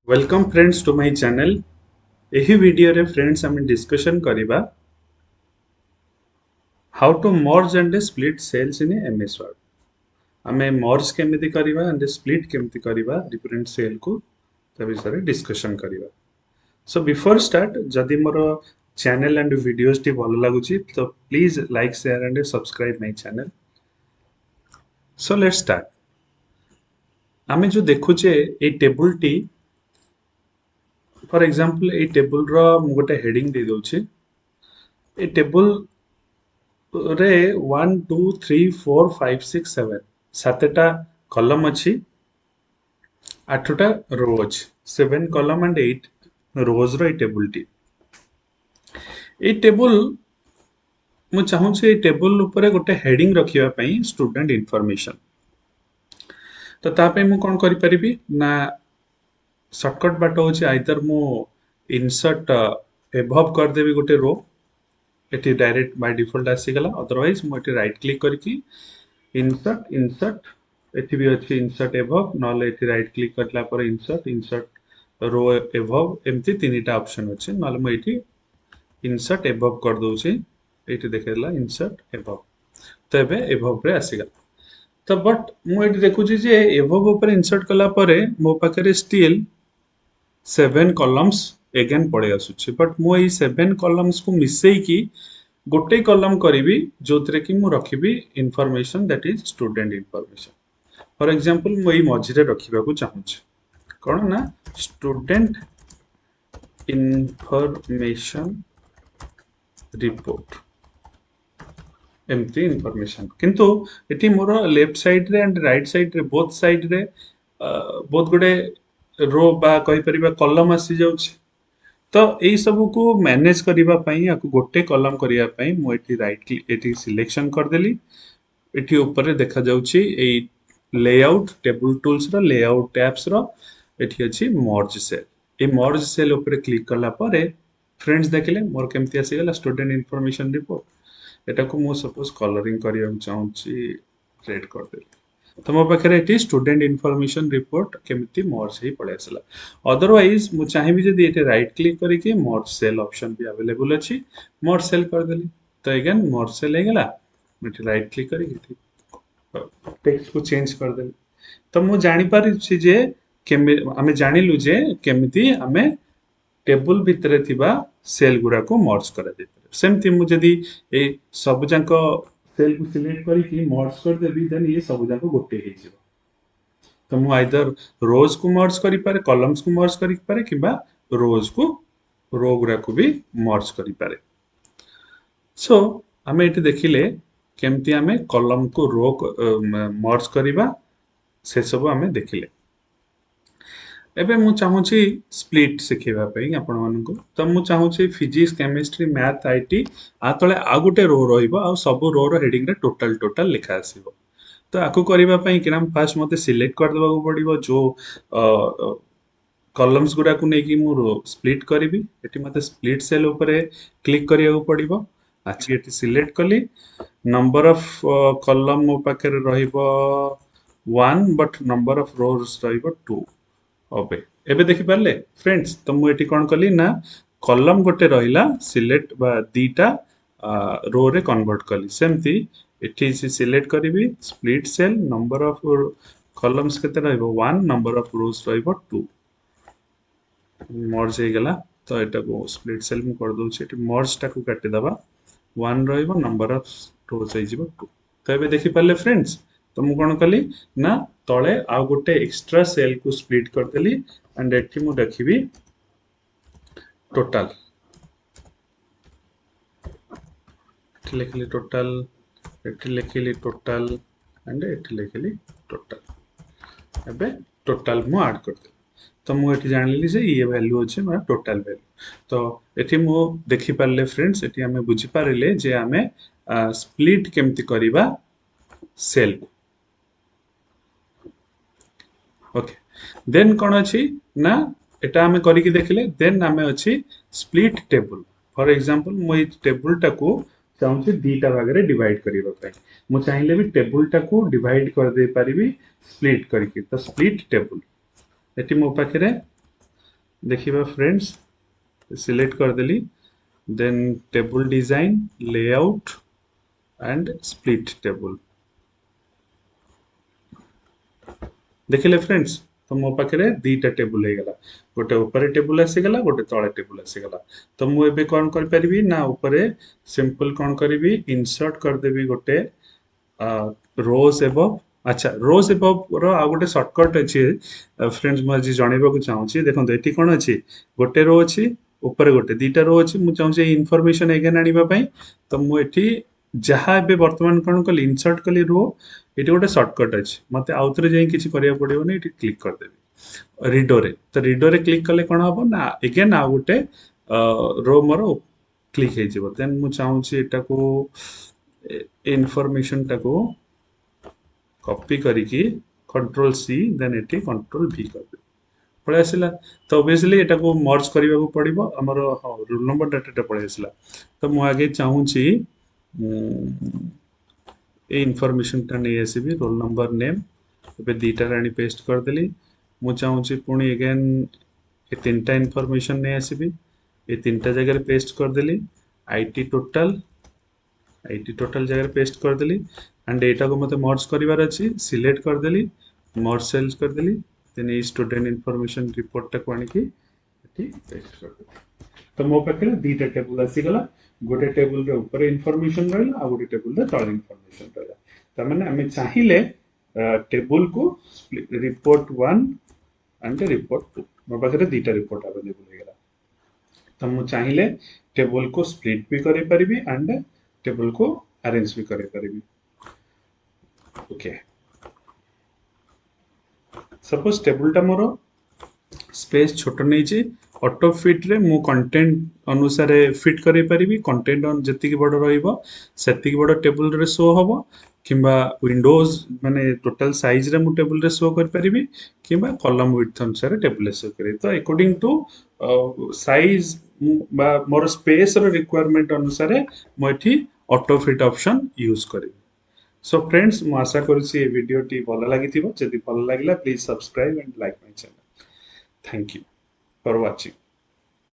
Welcome friends to my channel. यही video रे friends आम डिस्कशन करिबा how to merge and split cells in MS Word. आमे merge केमिति करिबा एंड स्प्लिट केमिति करिबा डिफरेंट सेल को ता विषय डिस्कशन करिबा। सो बिफोर स्टार्ट जदि मोर चैनल एंड वीडियोस टी भलो लागुची तो please like share and subscribe my channel. So let's start. आमे जो देखुचे ए टेबल टी फॉर एग्जांपल ए टेबल रो मु गोटे हेडिंग दे दोची। ए टेबल रे 1 2 3 4 5 6 7 सातटा कलम अच्छी, आठटा रो अच्छी, 7 column and 8 rows row table टी। ए टेबल मु चाहूँ टेबल ऊपर गोटे हेडिंग रखिया पई स्टूडेंट इनफॉरमेशन। तो तापे मु कौन करि परिबी ना शॉर्टकट बाट होची आइदर मु इंसर्ट एबव कर देबी गोटे रो, एटी डायरेक्ट बाय डिफॉल्ट आसी गला। अदरवाइज मु एटी राइट क्लिक करके इंसर्ट इंसर्ट एटी भी अच्छी इंसर्ट एबव नले एटी राइट क्लिक करला पर इंसर्ट इंसर्ट रो एबव एमती तीनटा ऑप्शन अछि। नले मु एटी इंसर्ट एबव कर दोछि, एटी देखेला इंसर्ट एबव। तो एबे एबव रे आसी गला। तो बट मु एटी देखुछि जे एबव ऊपर इंसर्ट कला परे मो पाखरे स्टिल 7 कॉलम्स अगेन पड़े आसुछि। बट मु एई 7 कॉलम्स को मिसेई की गोटे कॉलम करिवि जोतरे कि मु रखिबि information that is student information. For example मु एई मझिरे रखिबा को चाहूछि कोन ना स्टूडेंट इंफॉर्मेशन रिपोर्ट एमती इंफॉर्मेशन। किंतु एटी मोर लेफ्ट साइड रे एंड राइट साइड रे बोथ साइड रे बहुत गुडे रो बा कहि परिबा कॉलम आसी जाउछि। तो यही सब को मैनेज करिबा पई आकु गोटे कॉलम करिया पई मु एटी राइट क्लिक एटी सिलेक्शन कर देली। एटी ऊपर देखा जाउछि ए लेआउट टेबल टूल्स रो लेआउट टैब्स रो एटी अछि मर्ज सेल। ए मर्ज सेल ऊपर क्लिक करला परे फ्रेंड्स देखले मोर केमति आसी गला स्टूडेंट इंफॉर्मेशन रिपोर्ट। एटा को मु सपोज कलरिंग करिया चाहूछि रेड कर देली। तो मो पाखे ये स्टूडेंट इनफॉरमेशन रिपोर्ट केमिति मर्ज ही पड़े आसला। अदरवाइज मु चाहिए जदि ये राइट क्लिक करके मर्ज सेल ऑप्शन भी अवेलेबल अच्छी मर्ज सेल कर देली। तो अगेन मर्ज सेल हो गला, मुझे राइट क्लिक करके टेक्स्ट को चेंज कर देली। तो मु जानि पारि जे आमे जानिलु जे केमिति आमे टेबल भितरे थिबा सेल गुरा को मर्ज करा दे। सेमति मु जदि ए सब जांको सेल को सिलेक्ट करके मर्ज कर देबी देन ये सब जांको गोटे हे जिवो। तो मु आइदर रोज को मर्ज करि पारे, कॉलम्स को मर्ज करि पारे किबा रोज को रो गुरा को भी मर्ज करि पारे। सो आमे एटी देखिले केमती आमे कॉलम को रो मर्ज करिबा से सब आमे देखिले। एबे मु चाहूची स्प्लिट सिखेबा पई आपण मानको। तो मु चाहूची फिजिक्स केमिस्ट्री मैथ आईटी आ तळे आ गुटे रो रहिबो आ सब रो रो हेडिंग रे टोटल टोटल लिखा आसीबो। तो आकु करिबा पई कि नाम फास्ट मते सिलेक्ट कर देबा को पड़िबो जो कॉलम्स गुरा को नेकी मु स्प्लिट करिवि। एटी मते स्प्लिट सेल ऊपर क्लिक करिया को पड़िबो। अच्छा एटी सिलेक्ट कली नंबर ऑफ कॉलम मो पाखे रहिबो 1 बट नंबर ऑफ रोज रहिबो 2। ओके एबे देखि पारले फ्रेंड्स। तो मु एटी कोन कली ना कॉलम गोटे रहिला सिलेक्ट बा दीटा रो रे कन्वर्ट कली। सेमती एटी सिलेक्ट करिवि split cell number of columns केते रहइबो 1 नंबर ऑफ रोज रहइबो 2 मर्ज हे गेला। तो एटा को स्प्लिट सेल मु कर दउ छी। एटी मर्ज टा को काटि दबा 1 रहइबो नंबर ऑफ रोज हे जिवो 2। तो एबे देखि पारले फ्रेंड्स। तो मु कोन कली ना तळे आ गोटे एक्स्ट्रा सेल को स्प्लिट कर देली एंड एठी मु देखिबी टोटल लिखली टोटल एठी लिखली टोटल एंड एठी लिखली टोटल। एबे टोटल मु ऐड कर दे। तो मु एठी जानली जे ये वैल्यू अछि मोर टोटल वैल्यू। तो एठी मु देखि पारले फ्रेंड्स एठी हमें बुझी पारिले जे हमें स्प्लिट केमति करिबा सेल। ओके देन कौन अच्छी ना एटा हमें करिकी देखले देन हमें अच्छी स्प्लिट टेबल। फॉर एग्जांपल मु ए टेबल टा को चाहूची दीटा भाग रे डिवाइड करिबा पई। मु चाहिले भी टेबल टा को डिवाइड कर दे परिबी स्प्लिट करके। तो स्प्लिट टेबल एटी मो पाखरे देखिए फ्रेंड्स, सिलेक्ट कर देली, then table design, layout and split table. देखिले फ्रेंड्स, तो मो पाखे दीटा टेबुल हो गला, गोटे ऊपर टेबुल आसीगला, गोटे तले टेबुल आसीगला। तो मु एबे कौन कर परिबी ना, ऊपर सिंपल कौन करिवि, इंसर्ट कर देबी गोटे रोज एबव। अच्छा, रोज एबव रो आ गोटे शॉर्टकट अछि फ्रेंड्स, मु आज जणेबा को चाहूची। देखो एठी कोन अछि, गोटे रो अछि, ऊपर गोटे दीटा रो अछि। मु चाहूची इनफॉरमेशन एगेन आनिबा पई, तो मु एठी जहाँ एबे वर्तमान कोन कली, इंसर्ट कली रो, एठी गोटे शॉर्टकट अछि, मते आउथरे जाई किछि करिया पड़िबो नै, एठी क्लिक कर देबी रीडो रे। तो रीडो रे क्लिक कले कोन हबो ना, एगेन आ गोटे रो मोर क्लिक हे जिवो। देन मु चाहूची एटा को इनफॉरमेशन टाको कॉपी करिकी कंट्रोल सी, देन एटी कंट्रोल भी कर दे, पळे आसिला। तो ऑब्वियसली एटा को मर्ज करिबा को पड़िबो, हमर रोल नंबर डाटा पळे आसिला। तो मु आगे चाहूची ए इनफॉरमेशन टा नै आसीबी, रोल नंबर नेम एबे दीटा रानी पेस्ट कर देली। मु चाहूची पुणी अगेन ए तीनटा इनफॉरमेशन नै आसीबी, ए तीनटा जगह पेस्ट कर देली। आईटी टोटल, आईटी टोटल जगह पेस्ट कर देली, एंड एटा को मते मर्ज करिवार अछि, सिलेक्ट कर देली, मर्ज सेल्स कर देली। देन ए स्टूडेंट इनफॉरमेशन रिपोर्ट टा को आनी की एठी पेस्ट कर देली। तो मो पाखे दीटा टेबुल आसीगला, गोटे टेबुल रे ऊपर इनफॉरमेशन रहला, आ गोटे टेबुल रे तळे इनफॉरमेशन रहला। त माने हमें चाहिले टेबुल को रिपोर्ट 1 एंड रिपोर्ट 2, मो पाखे दीटा रिपोर्ट अवेलेबल हो गला। तो मु चाहिले टेबुल को स्प्लिट भी करि परिबी एंड टेबुल को अरेंज भी करि परिबी। ओके, सपोज टेबुल टा मोर स्पेस छोट नहीं, ऑटो फिट रे मु कंटेंट अनुसार फिट करें पारिबी। कंटेंट जति बड़ रहिबो सेति बड़ टेबुल रे शो हबो, किंबा विंडोज माने टोटल साइज रे मु टेबुल रे शो कर पारिबी, किंबा कॉलम विड्थ अनुसार टेबुल रे शो करे। तो अकॉर्डिंग टू साइज बा मोर स्पेस रो रिक्वायरमेंट अनुसार मु एठी ऑटो फिट ऑप्शन यूज करी। सो फ्रेंड्स, मु आशा करूची ए वीडियो टी भल लागिथिबो। जदि भल लागिला please subscribe and like my channel. Thank you for watching.